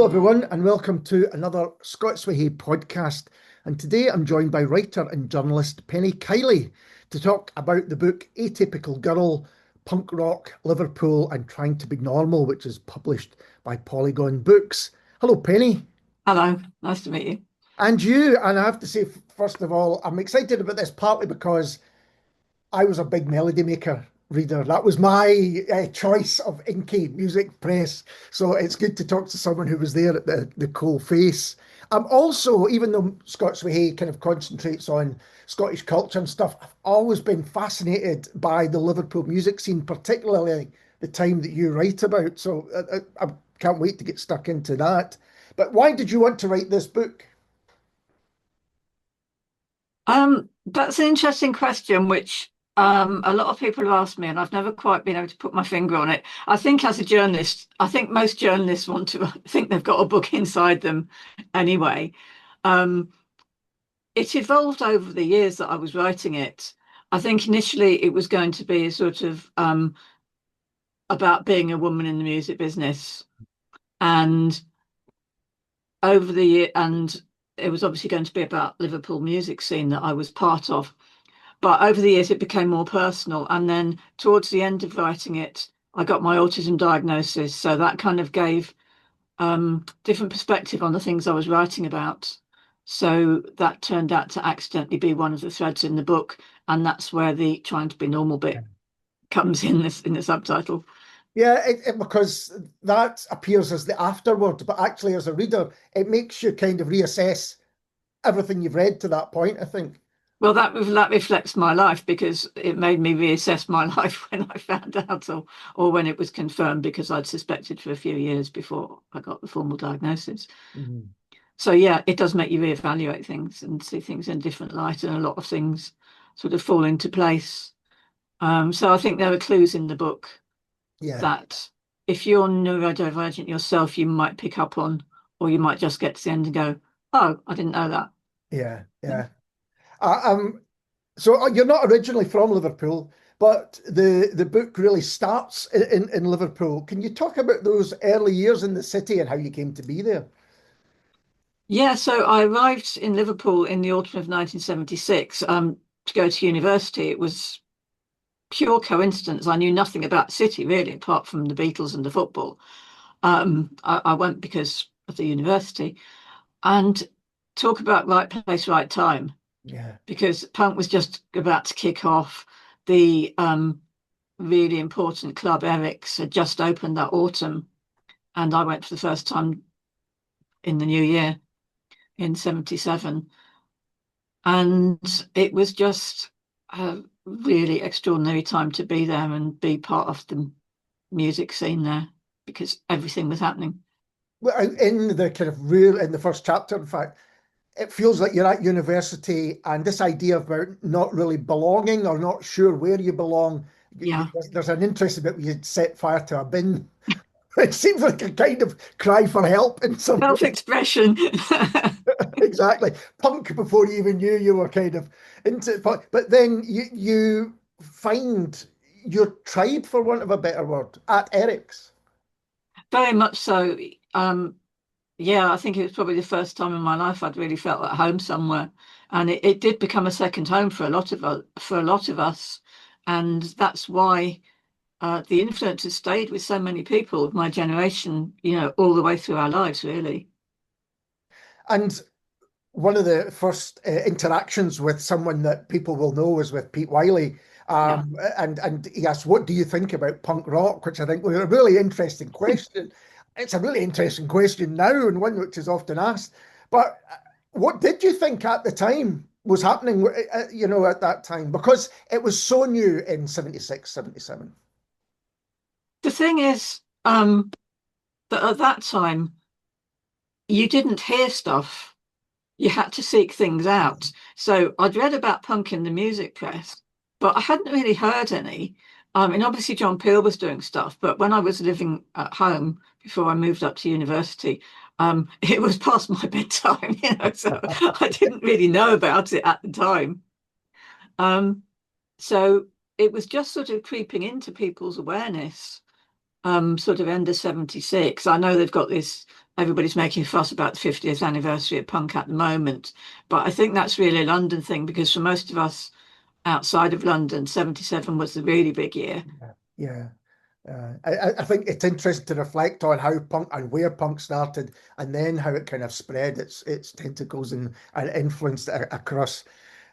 everyone, and welcome to another Scots Whay Hae podcast. And today I'm joined by writer and journalist Penny Kiley to talk about the book Atypical Girl, Punk Rock, Liverpool and Trying to Be Normal, which is published by Polygon Books. Hello, Penny. Hello, nice to meet you. And you. And I have to say, first of all, I'm excited about this partly because I was a big Melody Maker reader. That was my choice of inky music press. So it's good to talk to someone who was there at the coal face. Also, even though Scots Whay Hae kind of concentrates on Scottish culture and stuff, I've always been fascinated by the Liverpool music scene, particularly the time that you write about. So I can't wait to get stuck into that. But why did you want to write this book? That's an interesting question, which a lot of people have asked me, and I've never quite been able to put my finger on it. I think as a journalist, I think most journalists want to think they've got a book inside them anyway. Um, it evolved over the years that I was writing it. I think initially it was going to be a sort of about being a woman in the music business, and over the year, and it was obviously going to be about Liverpool music scene that I was part of. But over the years, it became more personal. And then towards the end of writing it, I got my autism diagnosis. So that kind of gave different perspective on the things I was writing about. So that turned out to accidentally be one of the threads in the book. And that's where the trying to be normal bit comes in the subtitle. Yeah, because that appears as the afterword, but actually as a reader, it makes you kind of reassess everything you've read to that point, I think. Well, that reflects my life because it made me reassess my life when I found out, or when it was confirmed, because I'd suspected for a few years before I got the formal diagnosis. Mhm. So yeah, it does make you reevaluate things and see things in a different light, and a lot of things sort of fall into place. So I think there are clues in the book Yeah, that if you're neurodivergent yourself, you might pick up on, or you might just get to the end and go, "Oh, I didn't know that." yeah, yeah. Uh, um, so you're not originally from Liverpool, but the book really starts in Liverpool. Can you talk about those early years in the city and how you came to be there? Yeah, so I arrived in Liverpool in the autumn of 1976 to go to university. It was pure coincidence. I knew nothing about the city really, apart from the Beatles and the football. I went because of the university. And talk about right place, right time, Yeah. because punk was just about to kick off. The really important club, Eric's, had just opened that autumn, and I went for the first time in the new year in 77. And it was just a really extraordinary time to be there and be part of the music scene there because everything was happening. Well, in the kind of real, in the first chapter, in fact, it feels like you're at university and this idea about not really belonging or not sure where you belong. Yeah, There's an interesting bit where you set fire to a bin. It seems like a kind of cry for help in some way. self-expression. Exactly. Punk before you even knew you were kind of into it. But then you find your tribe, for want of a better word, at Eric's. Very much so. Yeah, I think it was probably the first time in my life I'd really felt at home somewhere, and it did become a second home for a lot of us, and that's why the influence has stayed with so many people of my generation, all the way through our lives, really. And one of the first interactions with someone that people will know was with Pete Wiley. Yeah. And he asked, "What do you think about punk rock?" Which I think was a really interesting question. It's a really interesting question now, and one which is often asked. But what did you think at the time was happening, at that time? Because it was so new in 76, 77. The thing is, that at that time you didn't hear stuff. You had to seek things out. So I'd read about punk in the music press, but I hadn't really heard any. And obviously John Peel was doing stuff, but when I was living at home before I moved up to university, it was past my bedtime, so I didn't really know about it at the time. Um, so it was just sort of creeping into people's awareness, sort of end of 76. I know they've got this everybody's making a fuss about the 50th anniversary of punk at the moment. But I think that's really a London thing, because for most of us outside of London, 77 was the really big year. Yeah. Yeah. I think it's interesting to reflect on how punk and where punk started, and then how it kind of spread its tentacles and influenced across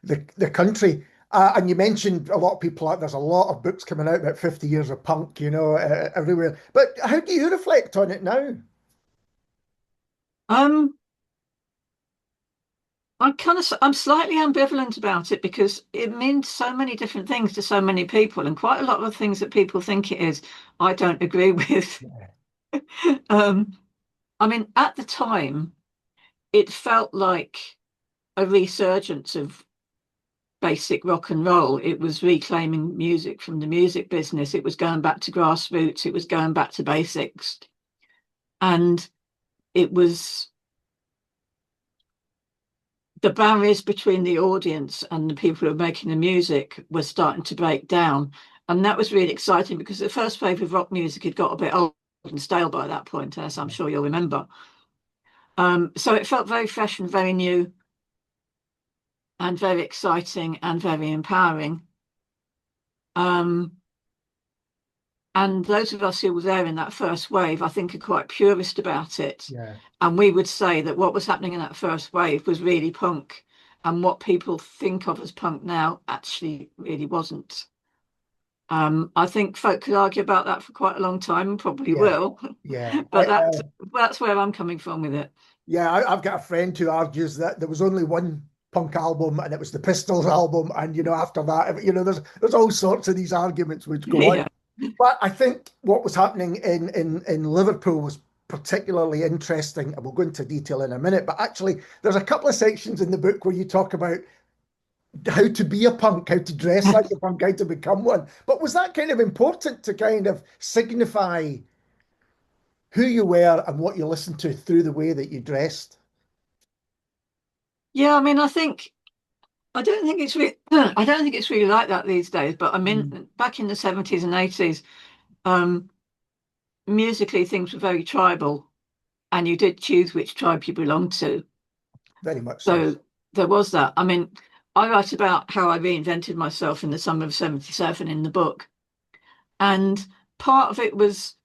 the country. And you mentioned a lot of people. There's a lot of books coming out about 50 years of punk, everywhere. But how do you reflect on it now? Um, I'm slightly ambivalent about it, because it means so many different things to so many people, and quite a lot of the things that people think it is, I don't agree with. Yeah. Um, I mean, at the time, it felt like a resurgence of basic rock and roll. It was reclaiming music from the music business. It was going back to grassroots. It was going back to basics. And it was the barriers between the audience and the people who were making the music were starting to break down. And that was really exciting, because the first wave of rock music had got a bit old and stale by that point, as I'm sure you'll remember. So it felt very fresh and very new and very exciting and very empowering. Um, And those of us who were there in that first wave, I think, are quite purist about it. Yeah. And we would say that what was happening in that first wave was really punk. And what people think of as punk now actually really wasn't. I think folk could argue about that for quite a long time, and probably Yeah. will. Yeah. But that's where I'm coming from with it. Yeah, I've got a friend who argues that there was only one punk album, and it was the Pistols album, and after that, there's all sorts of these arguments which go on. Yeah. But I think what was happening in Liverpool was particularly interesting, and we'll go into detail in a minute. But actually, there's a couple of sections in the book where you talk about how to be a punk, how to dress like a punk, how to become one. But was that kind of important to kind of signify who you were and what you listened to through the way that you dressed? Yeah, I mean, I don't think it's really I don't think it's really like that these days. But I Mm, mean, back in the 70s and 80s, um, musically things were very tribal, and you did choose which tribe you belonged to. very much so. So there was that. I mean, I write about how I reinvented myself in the summer of 77 in the book. And part of it was,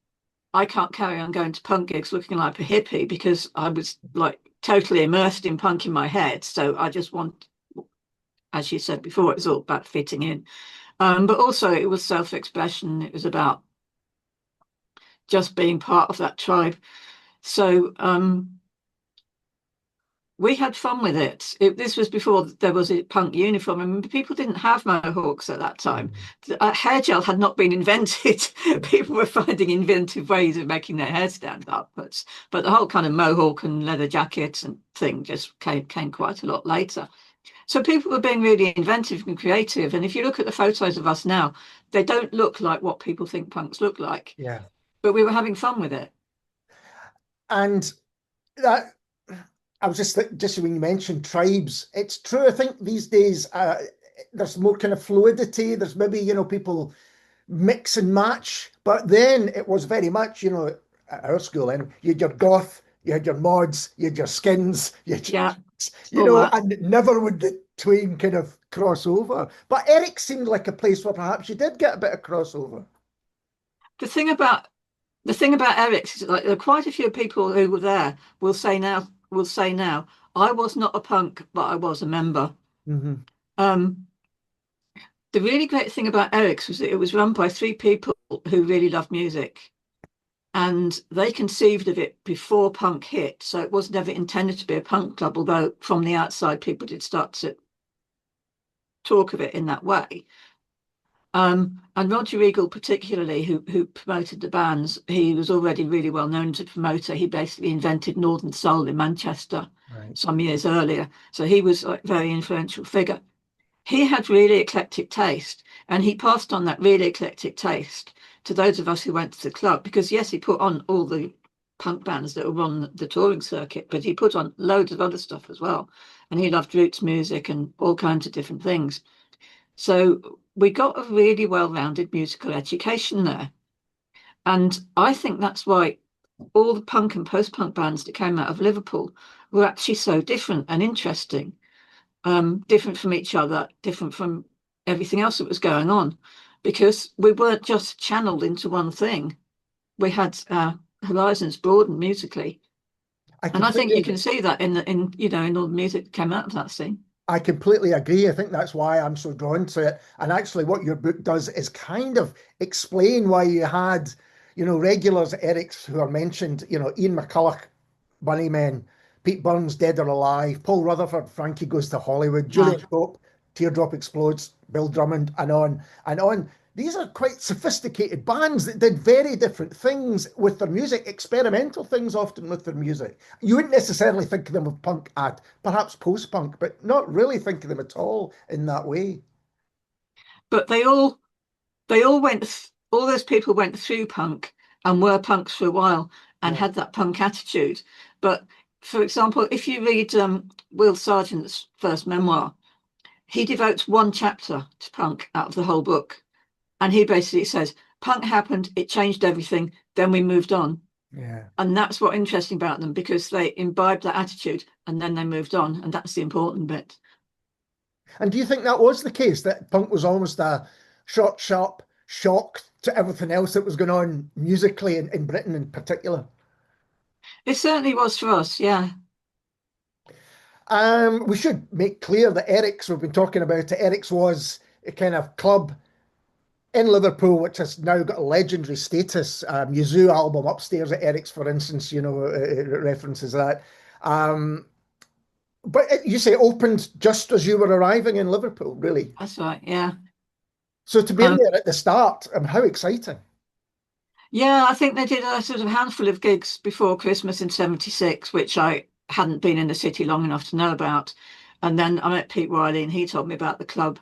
I can't carry on going to punk gigs looking like a hippie, because I was like totally immersed in punk in my head. So I just want, as you said before, it was all about fitting in. But also it was self-expression. It was about just being part of that tribe. So we had fun with it. This was before there was a punk uniform. I mean, people didn't have mohawks at that time. Mm, Hair gel had not been invented. yeah. People were finding inventive ways of making their hair stand up. But the whole kind of mohawk and leather jacket and thing just came quite a lot later. So people were being really inventive and creative. And if you look at the photos of us now, they don't look like what people think punks look like. Yeah. But we were having fun with it. And that I was just when you mentioned tribes, it's true. I think these days there's more kind of fluidity. There's maybe, people mix and match, but then it was very much, at our school, and you had your goth, you had your mods, you had your skins, Yeah, all that. and never would the twain kind of cross over. But Eric seemed like a place where perhaps you did get a bit of crossover. The thing about the thing about Eric's is, like, there are quite a few people who were there will say now, I was not a punk, but I was a member. Hmm. Um, the really great thing about Eric's was that it was run by three people who really loved music, and they conceived of it before punk hit. So it was never intended to be a punk club, although from the outside people did start to talk of it in that way. And Roger Eagle, particularly, who promoted the bands, he was already really well known as a promoter. He basically invented Northern Soul in Manchester Right. some years earlier. So he was a very influential figure. He had really eclectic taste, and he passed on that really eclectic taste to those of us who went to the club. Because yes, he put on all the punk bands that were on the touring circuit, but he put on loads of other stuff as well. And he loved roots music and all kinds of different things. So we got a really well-rounded musical education there. And I think that's why all the punk and post-punk bands that came out of Liverpool were actually so different and interesting, different from each other, different from everything else that was going on, because we weren't just channeled into one thing. We had horizons broadened musically, I and I think completely you can see that in all the music that came out of that scene. I completely agree. I think that's why I'm so drawn to it. And actually, what your book does is kind of explain why you had, regulars, Eric's who are mentioned, Ian McCulloch, Bunnymen, Pete Burns, Dead or Alive, Paul Rutherford, Frankie Goes to Hollywood, Yeah. Julian Cope, Teardrop Explodes, Bill Drummond, and on and on. These are quite sophisticated bands that did very different things with their music, experimental things often with their music. You wouldn't necessarily think of them of punk at perhaps post-punk, but not really think of them at all in that way. But they all all those people went through punk and were punks for a while and Yeah, had that punk attitude. But for example, if you read Will Sargent's first memoir, he devotes one chapter to punk out of the whole book. And he basically says, punk happened, it changed everything, then we moved on. yeah. And that's what's interesting about them because they imbibed that attitude and then they moved on. And that's the important bit. And do you think that was the case, that punk was almost a short, sharp shock to everything else that was going on musically in Britain in particular? It certainly was for us, yeah. We should make clear that Eric's, we've been talking about it, Eric's was a kind of club in Liverpool, which has now got a legendary status. Yazoo album upstairs at Eric's, for instance, it references that. Um, but you say it opened just as you were arriving in Liverpool, really. That's right, yeah. So to be in Um, there at the start, how exciting. yeah, I think they did a sort of handful of gigs before Christmas in 76, which I hadn't been in the city long enough to know about. And then I met Pete Riley and he told me about the club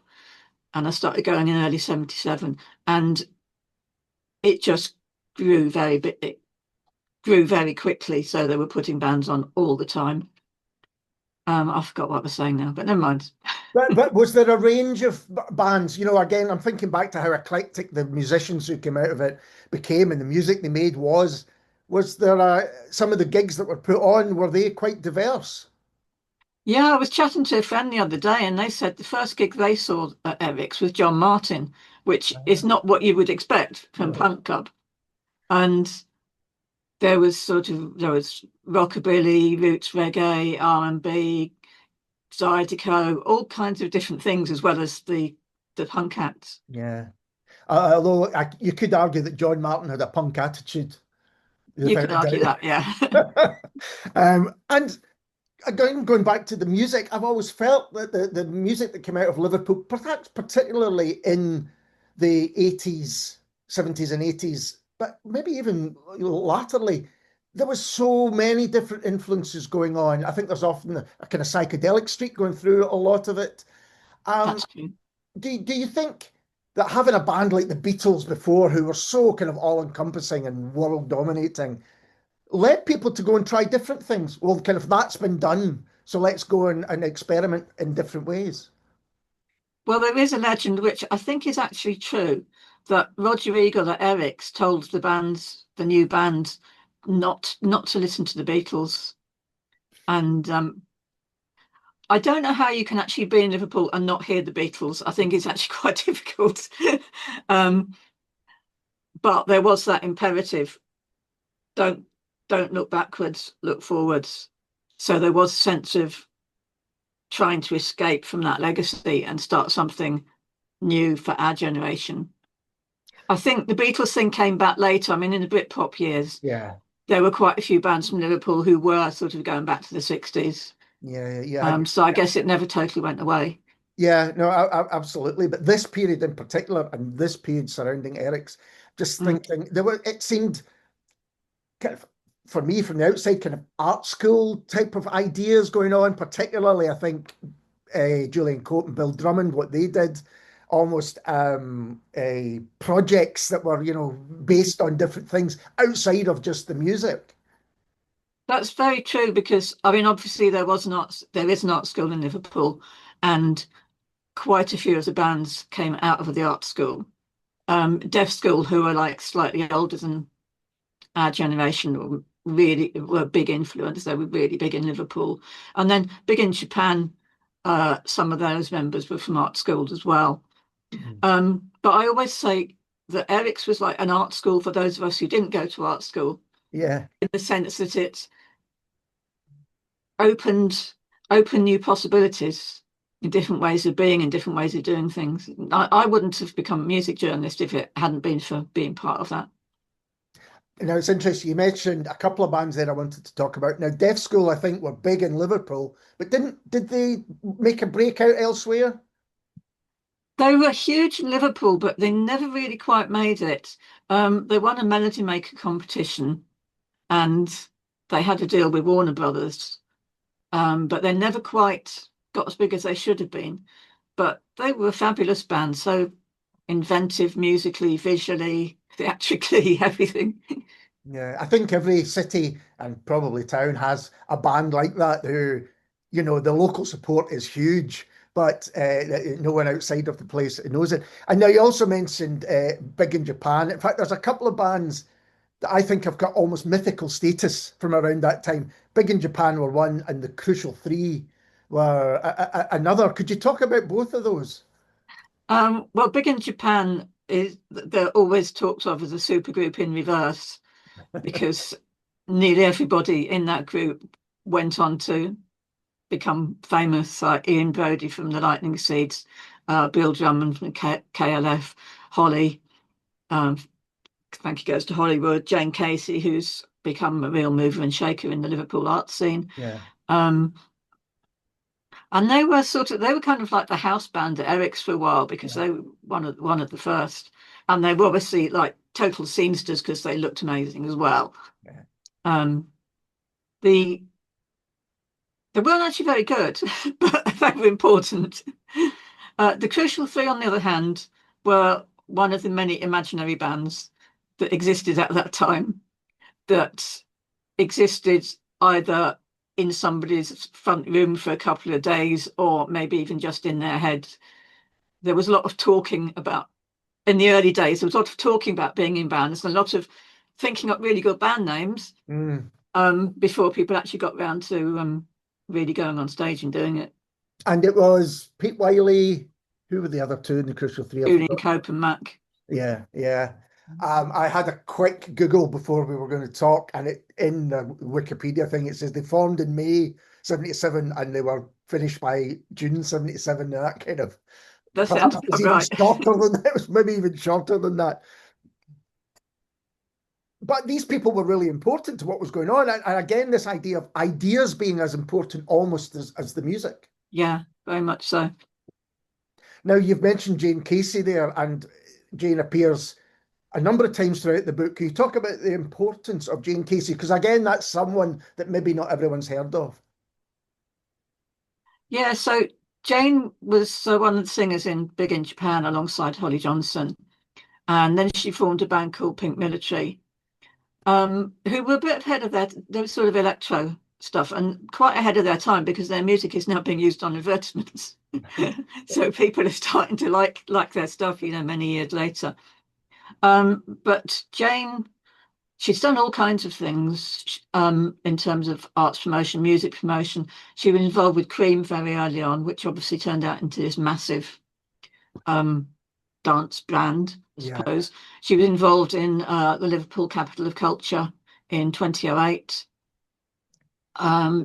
and I started going in early 77 and it just it grew very quickly. So they were putting bands on all the time. I forgot what I was saying now, but never mind. But was there a range of bands? Again, I'm thinking back to how eclectic the musicians who came out of it became, and the music they made was. Was there some of the gigs that were put on? Were they quite diverse? Yeah, I was chatting to a friend the other day, and they said the first gig they saw at Eric's was John Martin, which is not what you would expect from No. Punk Club. And there was rockabilly, roots reggae, R&B, Zydeco, all kinds of different things, as well as the punk acts. Yeah. Although you could argue that John Martin had a punk attitude, You could without a argue that, doubt. yeah. And again, going back to the music, I've always felt that the music that came out of Liverpool, perhaps particularly in the 80s, 70s and 80s, but maybe even latterly, there was so many different influences going on. I think there's often a kind of psychedelic streak going through a lot of it. Um, That's true. do you think that having a band like the Beatles before, who were so kind of all-encompassing and world dominating, led people to go and try different things? Well, kind of that's been done, so let's go and experiment in different ways. Well, there is a legend, which I think is actually true, that Roger Eagle at Eric's told the new bands, not to listen to the Beatles. And I don't know how you can actually be in Liverpool and not hear the Beatles. I think it's actually quite difficult. um, but there was that imperative: don't don't look backwards, look forwards. So there was a sense of trying to escape from that legacy and start something new for our generation. I think the Beatles thing came back later. I mean, in the Britpop years, Yeah, there were quite a few bands from Liverpool who were sort of going back to the 60s. yeah, yeah. So I guess it never totally went away. Yeah, no, absolutely. But this period in particular, and this period surrounding Eric's, just Mm. thinking it seemed kind of, for me from the outside, kind of art school type of ideas going on. Particularly, I think Julian Cope and Bill Drummond, what they did, almost projects that were, based on different things outside of just the music. That's very true because I mean, obviously there is an art school in Liverpool, and quite a few of the bands came out of the art school. Deaf School, who are like slightly older than our generation, or really were a big influence. They were really big in Liverpool, and then big in Japan. Some of those members were from art schools as well. Mhm. But I always say that Eric's was like an art school for those of us who didn't go to art school, Yeah. in the sense that it opened new possibilities in different ways of being and different ways of doing things. I wouldn't have become a music journalist if it hadn't been for being part of that. Now it's interesting. You mentioned a couple of bands there I wanted to talk about. Now, Deaf School, I think, were big in Liverpool, but did they make a breakout elsewhere? They were huge in Liverpool, but they never really quite made it. They won a Melody Maker competition and they had a deal with Warner Brothers, but they never quite got as big as they should have been. But they were a fabulous band, so inventive musically, visually, theatrically, everything. Yeah, I think every city and probably town has a band like that who, the local support is huge, but no one outside of the place knows it. And now you also mentioned big in Japan. In fact, there's a couple of bands that I think have got almost mythical status from around that time. Big in Japan were one, and the Crucial Three were another. Could you talk about both of those? Well, big in Japan is they're always talked of as a supergroup in reverse because nearly everybody in that group went on to become famous, like Ian Brody from the Lightning Seeds, Bill Drummond from KLF, Holly, um, thank you goes to Hollywood, Jane Casey, who's become a real mover and shaker in the Liverpool art scene. Yeah, Um, and they were kind of like the house band at Eric's for a while because yeah, they were one of the first. And they were obviously like total seamsters because they looked amazing as well. yeah. Um, the They weren't actually very good, but they were important. The Crucial Three, on the other hand, were one of the many imaginary bands that existed at that time, that existed either in somebody's front room for a couple of days or maybe even just in their head. There was a lot of talking about, in the early days, there was a lot of talking about being in bands and a lot of thinking up really good band names Mm. before people actually got round to really going on stage and doing it. And it was Pete Wiley. Who were the other two in the Crucial Three? I Julian forgot. Cope and Mac. Yeah, yeah. I had a quick Google before we were going to talk, and it in the Wikipedia thing it says they formed in May '77 and they were finished by June '77. And that kind of That sounds perhaps was about even right. shorter than that. It was maybe even shorter than that. But these people were really important to what was going on. And again, this idea of ideas being as important almost as the music. Yeah, very much so. Now, you've mentioned Jane Casey there, and Jane appears a number of times throughout the book. Can you talk about the importance of Jane Casey? Because again, that's someone that maybe not everyone's heard of. Yeah, so Jane was one of the singers in Big in Japan alongside Holly Johnson. And then she formed a band called Pink Military, who were a bit ahead of their sort of electro stuff and quite ahead of their time because their music is now being used on advertisements. So people are starting to like their stuff, many years later. But Jane, she's done all kinds of things in terms of arts promotion, music promotion. She was involved with Cream very early on, which obviously turned out into this massive um, dance brand, I Yeah. suppose. She was involved in the Liverpool Capital of Culture in 2008.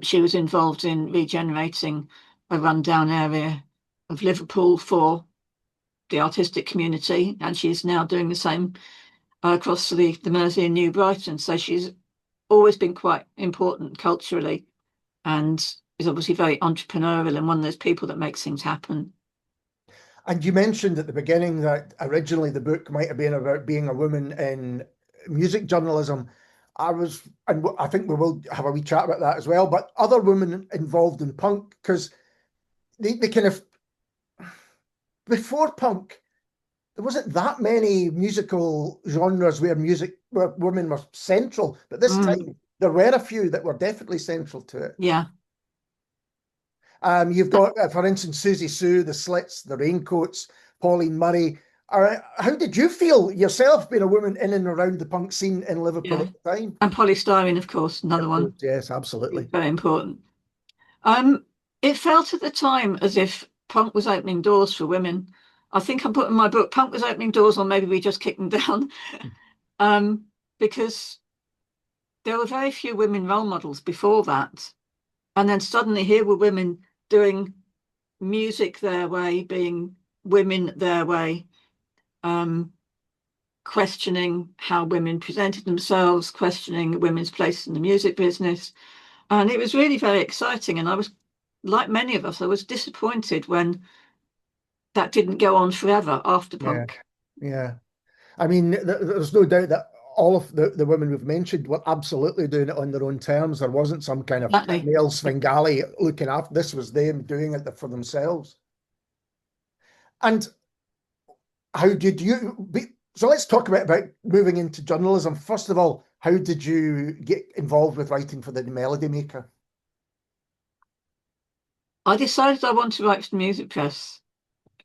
She was involved in regenerating a rundown area of Liverpool for the artistic community, and she's now doing the same across the Mersey and New Brighton. So she's always been quite important culturally and is obviously very entrepreneurial and one of those people that makes things happen. And you mentioned at the beginning that originally the book might have been about being a woman in music journalism. And I think we will have a wee chat about that as well. But other women involved in punk, because they kind of, before punk, there wasn't that many musical genres where women were central. But this Mm, time, there were a few that were definitely central to it. yeah. You've got, for instance, Susie Sue, the Slits, the Raincoats, Pauline Murray. How did you feel yourself being a woman in and around the punk scene in Liverpool Yeah. at the time? And polystyrene, of course, another Of course, one. yes, absolutely. Very important. Um, it felt at the time as if punk was opening doors for women. I think I put in my book, punk was opening doors, or maybe we just kicked them down. um, because there were very few women role models before that. And then suddenly here were women doing music their way, being women their way, um, questioning how women presented themselves, questioning women's place in the music business. And it was really very exciting. And I was, like many of us, I was disappointed when that didn't go on forever after Yeah, punk. yeah. I mean, there's no doubt that all of the women we've mentioned were absolutely doing it on their own terms. There wasn't some kind of Exactly. male Svengali looking after this was them doing it for themselves. And how did you be? So let's talk about moving into journalism. First of all, how did you get involved with writing for the Melody Maker? I decided I wanted to write for the music press.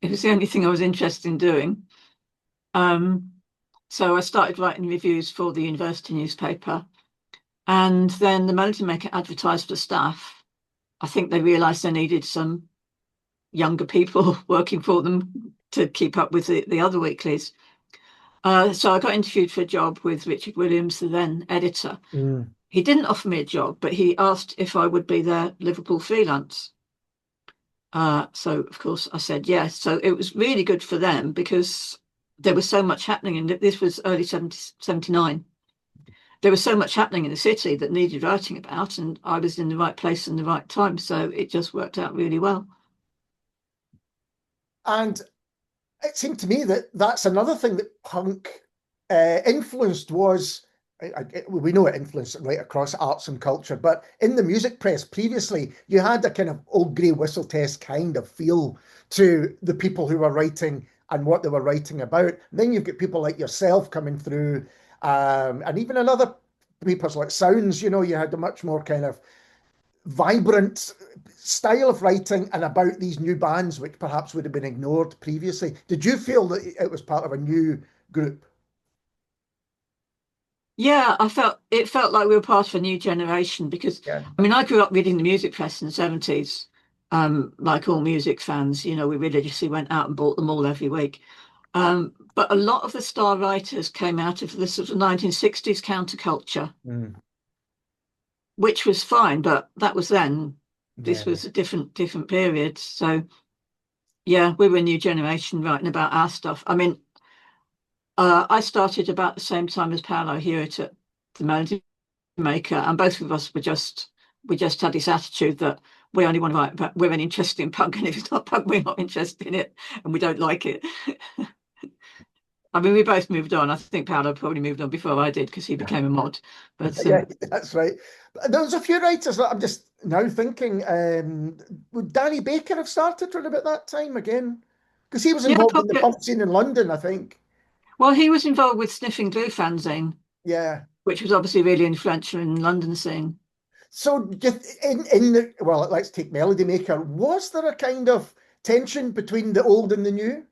It was the only thing I was interested in doing. Um, so I started writing reviews for the university newspaper. And then the Melody Maker advertised for staff. I think they realised they needed some younger people working for them to keep up with the other weeklies. So I got interviewed for a job with Richard Williams, the then editor. Mm, He didn't offer me a job, but he asked if I would be their Liverpool freelance. So of course I said yes. So it was really good for them because there was so much happening, and this was early 79. There was so much happening in the city that needed writing about, and I was in the right place in the right time. So it just worked out really well. and it seemed to me that that's another thing that punk influenced was we know it influenced right across arts and culture, but in the music press previously, you had a kind of old grey whistle test kind of feel to the people who were writing and what they were writing about. And then you've got people like yourself coming through, and even in other papers like Sounds, you had a much more kind of vibrant style of writing and about these new bands, which perhaps would have been ignored previously. Did you feel that it was part of a new group? Yeah, it felt like we were part of a new generation because Yeah. I mean I grew up reading the music press in the 70s. Like all music fans, we religiously went out and bought them all every week. But a lot of the star writers came out of the sort of 1960s counterculture, Mm, which was fine, but that was then. yeah. This was a different period. So yeah, we were a new generation writing about our stuff. I mean, I started about the same time as Paolo here at the Melody Maker, and both of us we just had this attitude that we only want to write about women interested in punk, and if it's not punk, we're not interested in it, and we don't like it. I mean, we both moved on. I think Paolo probably moved on before I did because he became a mod. But Yeah, that's right. But there was a few writers that I'm just now thinking, would Danny Baker have started around about that time again? Because he was yeah, involved in the probably. punk scene in London, I think. Well, he was involved with Sniffing Glue fanzine, Yeah. which was obviously really influential in the London scene. So just in the well, let's take Melody Maker. Was there a kind of tension between the old and the new?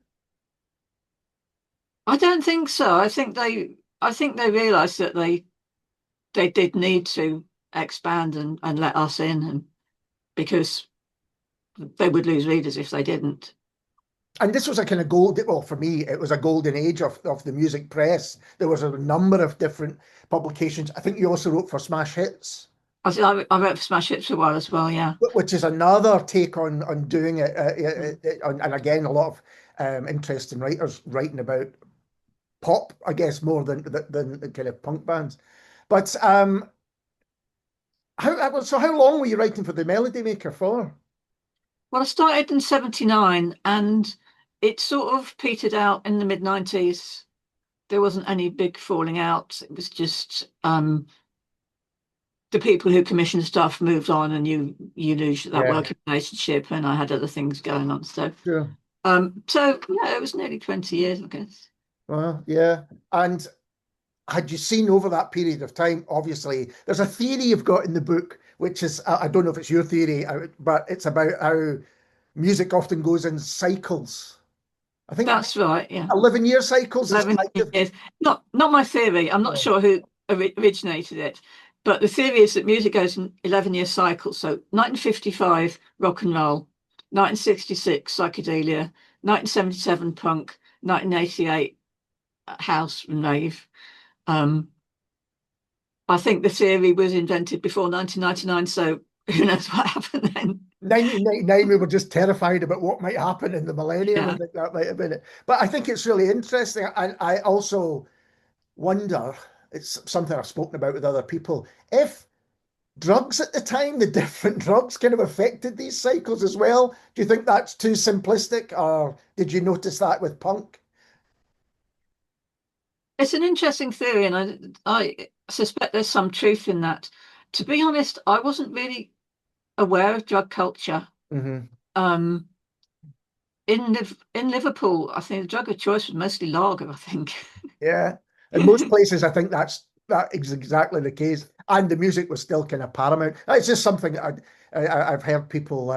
I don't think so. I think they realised that they did need to expand and let us in, and because they would lose readers if they didn't. And this was a kind of well, for me, it was a golden age of the music press. There was a number of different publications. I think you also wrote for Smash Hits, I wrote for Smash Hits for a while as well. Yeah, which is another take on doing it. mm. And again, a lot of interesting writers writing about pop, I guess, more than kind of punk bands. But how long were you writing for the Melody Maker for? Well, I started in 79 and it sort of petered out in the mid 90s. There wasn't any big falling out. It was just the people who commissioned stuff moved on and you lose that Yeah, working relationship and I had other things going on. sure. So yeah, it was nearly 20 years, I guess. Well, yeah. And had you seen over that period of time, obviously, there's a theory you've got in the book, which is, I don't know if it's your theory, but it's about how music often goes in cycles. I think That's right. Yeah. 11-year cycles is 11 kind of. years. Not my theory. I'm not Yeah. sure who originated it, but the theory is that music goes in 11-year cycles. So 1955, rock and roll, 1966, psychedelia, 1977, punk, 1988, house and rave. Um, I think the theory was invented before 1999, so who knows what happened then? 1999, we were just terrified about what might happen in the millennium. I Yeah. think that might have been it. But I think it's really interesting. And I also wonder, it's something I've spoken about with other people, if drugs at the time, the different drugs kind of affected these cycles as well. Do you think that's too simplistic, or did you notice that with punk? It's an interesting theory, and I suspect there's some truth in that. To be honest, I wasn't really aware of drug culture. Hmm. Um, in Liverpool, I think the drug of choice was mostly lager, I think. Yeah. In most places, I think that is exactly the case. And the music was still kind of paramount. It's just something I've heard people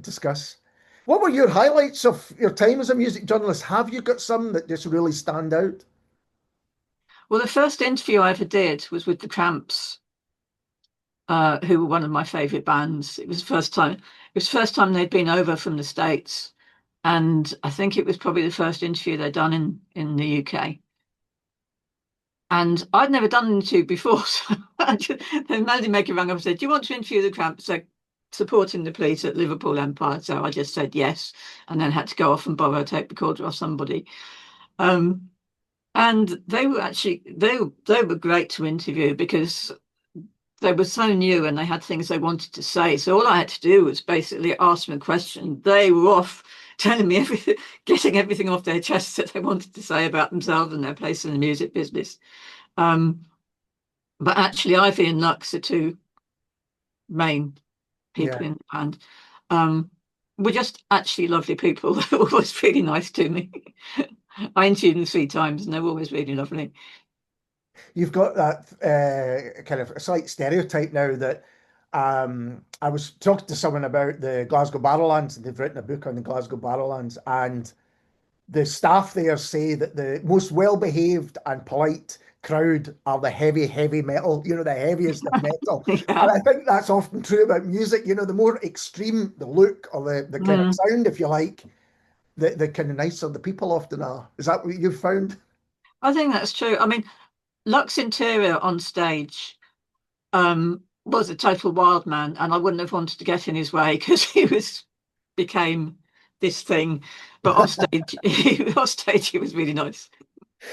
discuss. What were your highlights of your time as a music journalist? Have you got some that just really stand out? Well, the first interview I ever did was with the Cramps, who were one of my favorite bands. It was the first time. It was the first time they'd been over from the States, and I think it was probably the first interview they'd done in the UK. And I'd never done an interview before, so the managing maker rang up and said, "Do you want to interview the Cramps?" So supporting the police at Liverpool Empire. So I just said yes, and then had to go off and borrow a tape recorder off somebody. Um, and they were actually they were great to interview because they were so new and they had things they wanted to say. So all I had to do was basically ask them a question. They were off telling me everything, getting everything off their chests that they wanted to say about themselves and their place in the music business. Um, but actually, Ivy and Lux are two main people Yeah. in the band. Um, were just actually lovely people. They were always really nice to me. I interviewed them 3 times and they were always really lovely. You've got that kind of slight stereotype now that I was talking to someone about the Glasgow Barrowlands, and they've written a book on the Glasgow Barrowlands, and the staff there say that the most well-behaved and polite crowd are the heavy, heavy metal, the heaviest of metal. And Yeah. I think that's often true about music. The more extreme the look or the kind of Mm. sound, if you like, the kind of nicer the people often are. Is that what you've found? I think that's true. I mean, Lux Interior on stage was a total wild man, and I wouldn't have wanted to get in his way because became this thing. But off stage, off stage, he was really nice.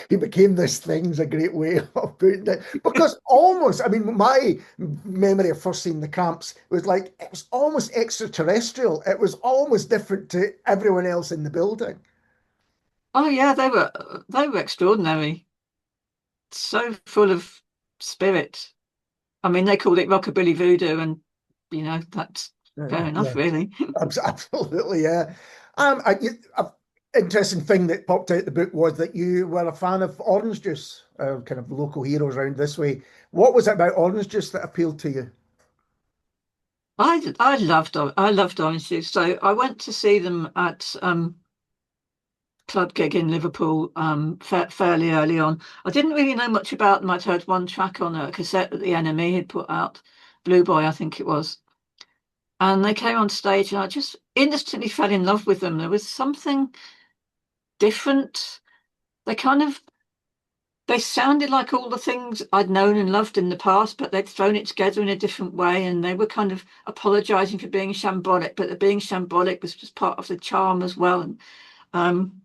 He became this thing's a great way of putting it. Because almost, I mean, my memory of first seeing the Cramps was like, it was almost extraterrestrial. It was almost different to everyone else in the building. Oh yeah, they were extraordinary. So full of spirit. I mean, they called it rockabilly voodoo, and that's fair Yeah, enough, really. absolutely, yeah. A interesting thing that popped out the book was that you were a fan of orange juice, kind of local heroes around this way. What was it about orange juice that appealed to you? I loved Orange Juice. So I went to see them at club gig in Liverpool fairly early on. I didn't really know much about them. I'd heard one track on a cassette that the NME had put out, Blue Boy, I think it was. And they came on stage, and I just instantly fell in love with them. There was something different. They kind of they sounded like all the things I'd known and loved in the past, but they'd thrown it together in a different way, and they were kind of apologizing for being shambolic, but the being shambolic was just part of the charm as well. And um,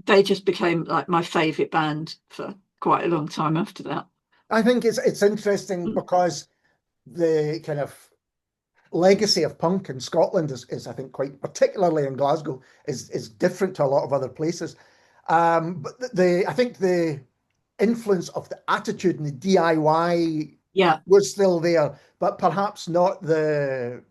they just became like my favorite band for quite a long time after that. I think it's interesting because the kind of legacy of punk in Scotland is I think quite particularly in Glasgow is different to a lot of other places. But I think the influence of the attitude and the DIY Yeah. was still there, but perhaps not the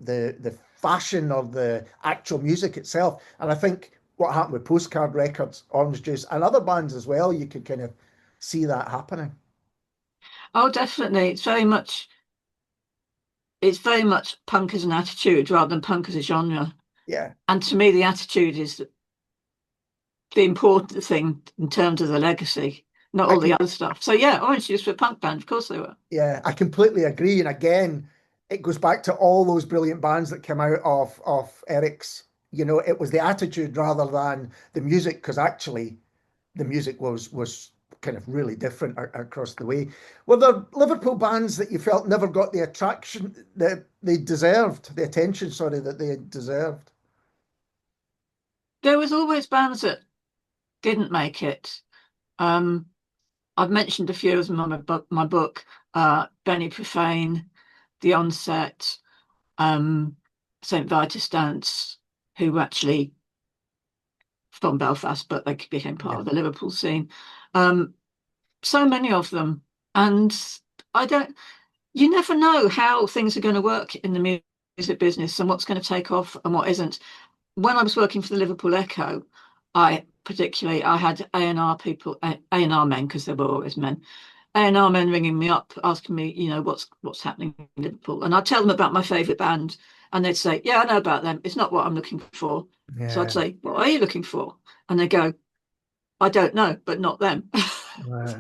fashion or the actual music itself. And I think what happened with Postcard Records, Orange Juice, and other bands as well, you could kind of see that happening. Oh, definitely. It's very much punk as an attitude rather than punk as a genre. Yeah. And to me, the attitude is the important thing in terms of the legacy, not I all the can, other stuff. So yeah, Orange Juice were a punk band, of course they were. yeah, I completely agree. And again, it goes back to all those brilliant bands that came out of Eric's. You know, it was the attitude rather than the music, because actually the music was kind of really different across the way. Were there Liverpool bands that you felt never got the attraction that they deserved, the attention, sorry, that they deserved? There was always bands that didn't make it. Um, I've mentioned a few of them on my book, Benny Profane, The Onset, St. Vitus Dance, who were actually from Belfast, but they became part Yeah, of the Liverpool scene. Um, so many of them. And I don't, you never know how things are going to work in the music business and what's going to take off and what isn't. When I was working for the Liverpool Echo, I had A&R people, A&R men, because there were always men, A&R men ringing me up, asking me, what's happening in Liverpool. And I'd tell them about my favourite band, and they'd say, yeah, I know about them. It's not what I'm looking for. So I'd yeah, say, what are you looking for? And they go, I don't know, but not them.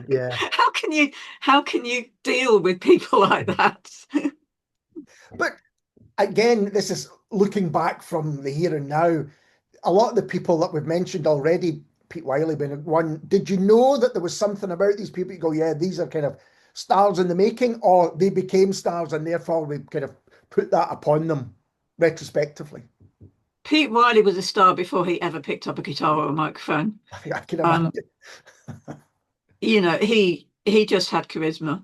yeah. How can you how can you deal with people like that? But again, this is looking back from the here and now. A lot of the people that we've mentioned already, Pete Wiley being one, did you know that there was something about these people? You go, yeah, these are kind of stars in the making, or they became stars and therefore we kind of put that upon them retrospectively? Pete Wiley was a star before he ever picked up a guitar or a microphone. I can Um, imagine. he just had charisma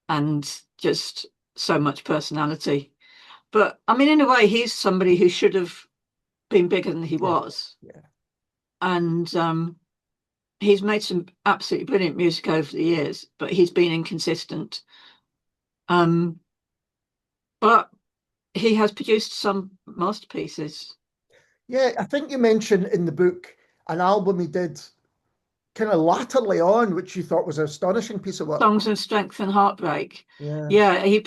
and just so much personality. But I mean, in a way, he's somebody who should have been bigger than he Yeah, was. yeah. And he's made some absolutely brilliant music over the years, but he's been inconsistent. Um, but he has produced some masterpieces. Yeah, I think you mentioned in the book an album he did kind of latterly on, which you thought was an astonishing piece of work. Songs of Strength and Heartbreak. Yeah. Yeah, he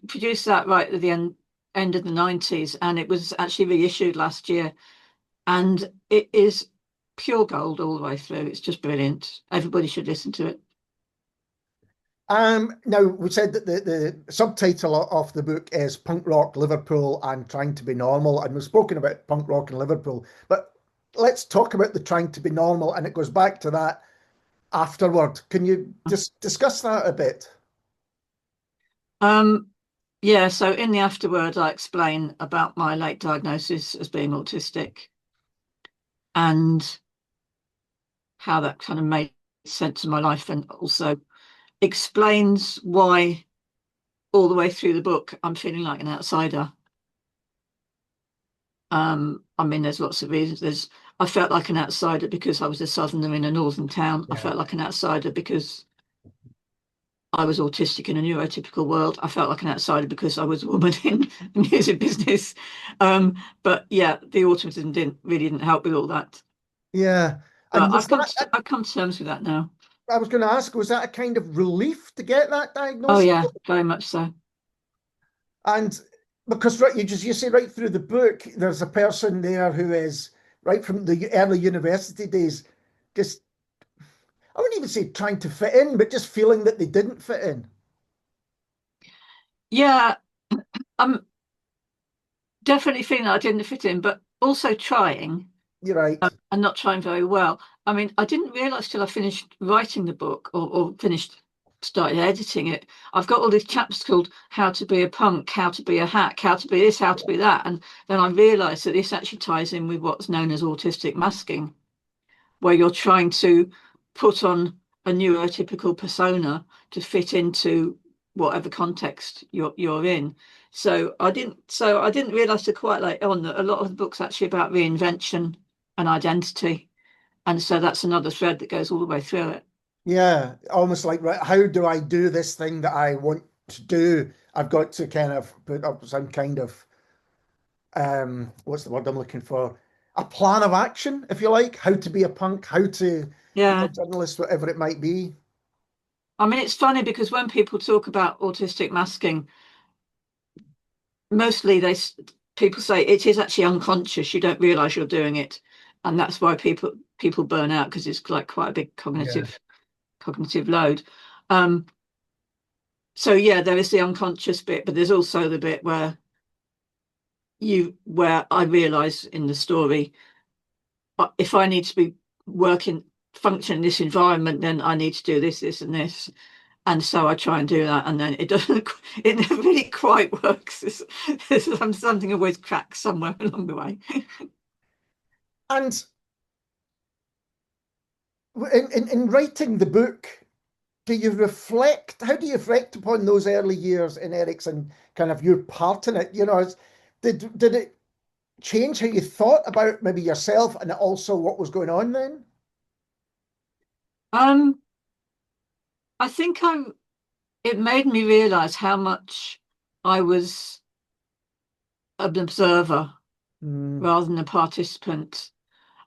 produced that right at the end of the 90s, and it was actually reissued last year. And it is pure gold all the way through. It's just brilliant. Everybody should listen to it. Now we said that the subtitle of the book is Punk Rock Liverpool and Trying to Be Normal, and we've spoken about punk rock in Liverpool, but let's talk about the trying to be normal, and it goes back to that afterward. Can you just discuss that a bit? Um, yeah, so in the afterword, I explain about my late diagnosis as being autistic and how that kind of made sense of my life, and also explains why all the way through the book I'm feeling like an outsider. I mean, there's lots of reasons. I felt like an outsider because I was a southerner in a northern town. I Yeah. felt like an outsider because I was autistic in a neurotypical world. I felt like an outsider because I was a woman in the music business. But yeah, the autism didn't help with all that. Yeah. But And was that, I've come to terms with that now. I was going to ask, was that a kind of relief to get that Oh diagnosis? yeah, very much so. And because right, you say right through the book, there's a person there who is right from the early university days, just I wouldn't even say trying to fit in, but just feeling that they didn't fit in. Yeah, I'm definitely feeling I didn't fit in, but also trying. You're right. And not trying very well. I mean, I didn't realize till I finished writing the book or started editing it. I've got all these chapters called How to Be a Punk, How to Be a Hack, How to Be this, How to Be that. And then I realized that this actually ties in with what's known as autistic masking, where you're trying to put on a neurotypical persona to fit into whatever context you're in. So I didn't realize till quite late on that a lot of the book's actually about reinvention and identity. And so that's another thread that goes all the way through it. Yeah, almost like right, how do I do this thing that I want to do? I've got to kind of put up some kind of what's the word I'm looking for? A plan of action, if you like, how to be a punk, how to be a Yeah. journalist, whatever it might be. I mean, it's funny because when people talk about autistic masking, mostly people say it is actually unconscious. You don't realize you're doing it. and that's why people burn out, because it's like quite a big Yeah. cognitive load. Um, so yeah, there is the unconscious bit, but there's also the bit where I realise in the story, if I need to be working function in this environment, then I need to do this, this, and this. And so I try and do that, and then it doesn't. It never really quite works. Something always cracks somewhere along the way. And in writing the book, do you reflect? How do you reflect upon those early years in Ericsson, kind of your part in it? Did it change how you thought about maybe yourself and also what was going on then? Um, I think it made me realise how much I was an observer Mm, rather than a participant.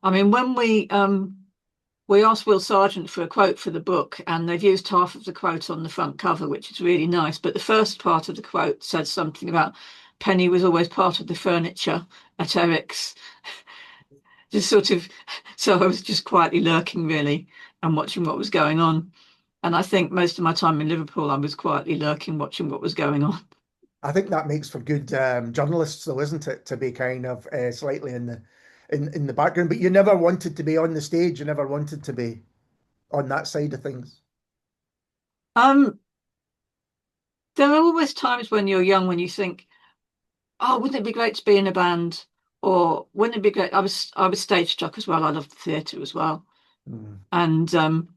I mean, when we asked Will Sargent for a quote for the book, and they've used half of the quote on the front cover, which is really nice. But the first part of the quote said something about Penny was always part of the furniture at Eric's. Just sort of, so I was just quietly lurking really and watching what was going on. And I think most of my time in Liverpool, I was quietly lurking, watching what was going on. I think that makes for good journalists, though, isn't it? To be kind of slightly in the background, but you never wanted to be on the stage. You never wanted to be on that side of things. Um, there are always times when you're young when you think, oh, wouldn't it be great to be in a band? Or wouldn't it be great? I was stage struck as well. I loved the theatre as well. Mm. And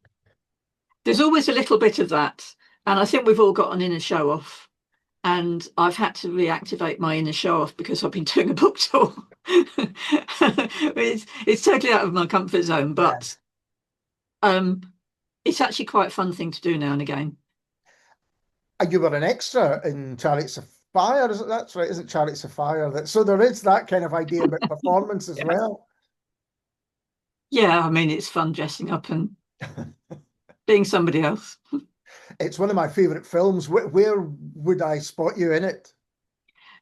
there's always a little bit of that. And I think we've all got an inner show off. And I've had to reactivate my inner show off because I've been doing a book tour. It's totally out of my comfort zone, Yeah. but um, it's actually quite a fun thing to do now and again. And you were an extra in Chariots of Fire, is it? That's right, isn't Chariots of Fire? So there is that kind of idea about performance as Yeah. well. Yeah, I mean, it's fun dressing up and being somebody else. It's one of my favorite films. Where would I spot you in it?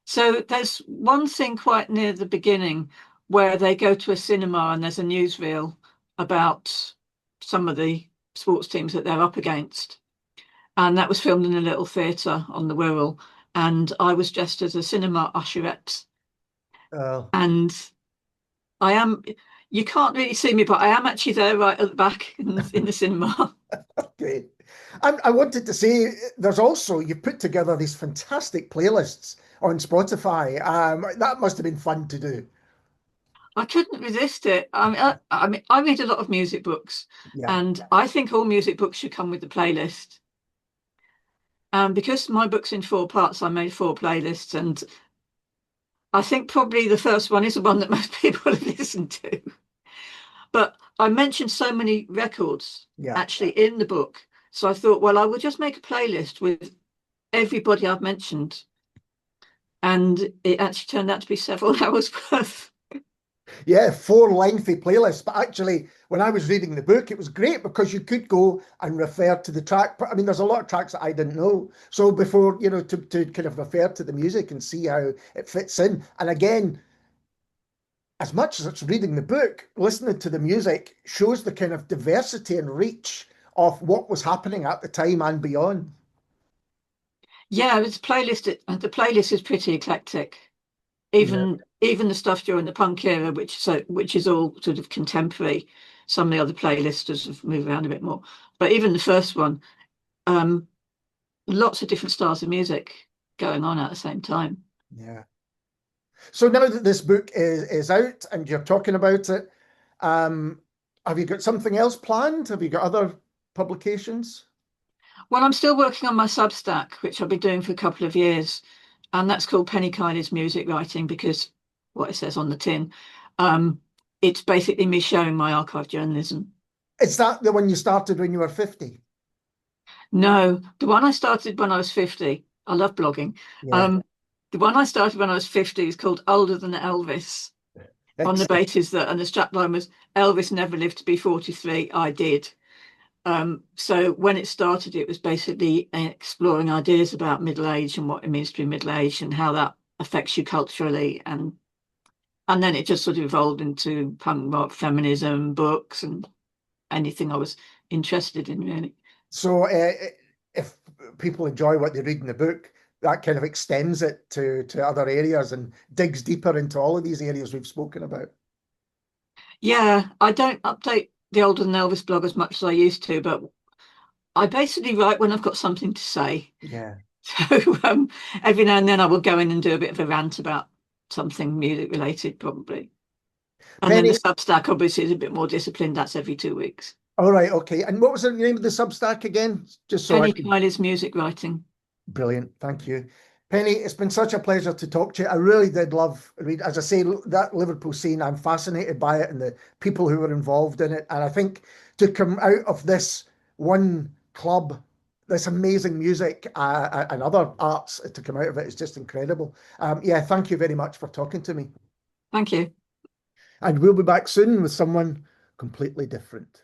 So there's one thing quite near the beginning where they go to a cinema and there's a newsreel about some of the sports teams that they're up against. And that was filmed in a little theatre on the Wirral. And I was dressed as a cinema usherette. Oh, And I am, you can't really see me, but I am actually there right at the back in the cinema. great. I wanted to say there's also, you put together these fantastic playlists on Spotify. That must have been fun to do. I couldn't resist it. I mean, I read a lot of music books, Yeah. and I think all music books should come with the playlist. And because my book's in four parts, I made four playlists, and I think probably the first one is the one that most people have listened to. But I mentioned so many records Yeah. actually in the book, so I thought, well, I will just make a playlist with everybody I've mentioned, and it actually turned out to be several hours worth. Yeah, four lengthy playlists. But actually, when I was reading the book, it was great because you could go and refer to the track. I mean, there's a lot of tracks that I didn't know. So before, to kind of refer to the music and see how it fits in. And again, as much as it's reading the book, listening to the music shows the kind of diversity and reach of what was happening at the time and beyond. Yeah, it's a playlist. The playlist is pretty eclectic. Yeah. Even the stuff during the punk era, which is all sort of contemporary. Some of the other playlisters have moved around a bit more, but even the first one, um, lots of different styles of music going on at the same time. Yeah. So now that this book is out and you're talking about it, um, have you got something else planned? Have you got other publications? Well, I'm still working on my Substack, which I've been doing for a couple of years, and that's called Penny Kiley's Music Writing because what it says on the tin. Um, it's basically me showing my archive journalism. Is that the one you started when you were 50? No, the one I started when I was 50. I love blogging. Yeah. Um, the one I started when I was 50 is called Older Than Elvis, on the Excellent. basis that, and the strapline was Elvis never lived to be 43. I did. So when it started, it was basically exploring ideas about middle age and what it means to be middle aged and how that affects you culturally. And And then it just sort of evolved into punk rock, feminism, books, and anything I was interested in, really. So if people enjoy what they read in the book, that kind of extends it to other areas and digs deeper into all of these areas we've spoken about. Yeah, I don't update the Older Than Elvis blog as much as I used to, but I basically write when I've got something to say. Yeah. So every now and then I will go in and do a bit of a rant about something music related, probably. And then the Penny, Substack obviously is a bit more disciplined. That's every 2 weeks. all right, okay. And what was the name of the Substack again? Just so I Penny could. Kiley's music writing. Brilliant. Thank you. Penny, it's been such a pleasure to talk to you. I really did love read. As I say, that Liverpool scene, I'm fascinated by it and the people who were involved in it. And I think to come out of this one club, this amazing music and other arts to come out of it is just incredible. Yeah, thank you very much for talking to me. Thank you. And we'll be back soon with someone completely different.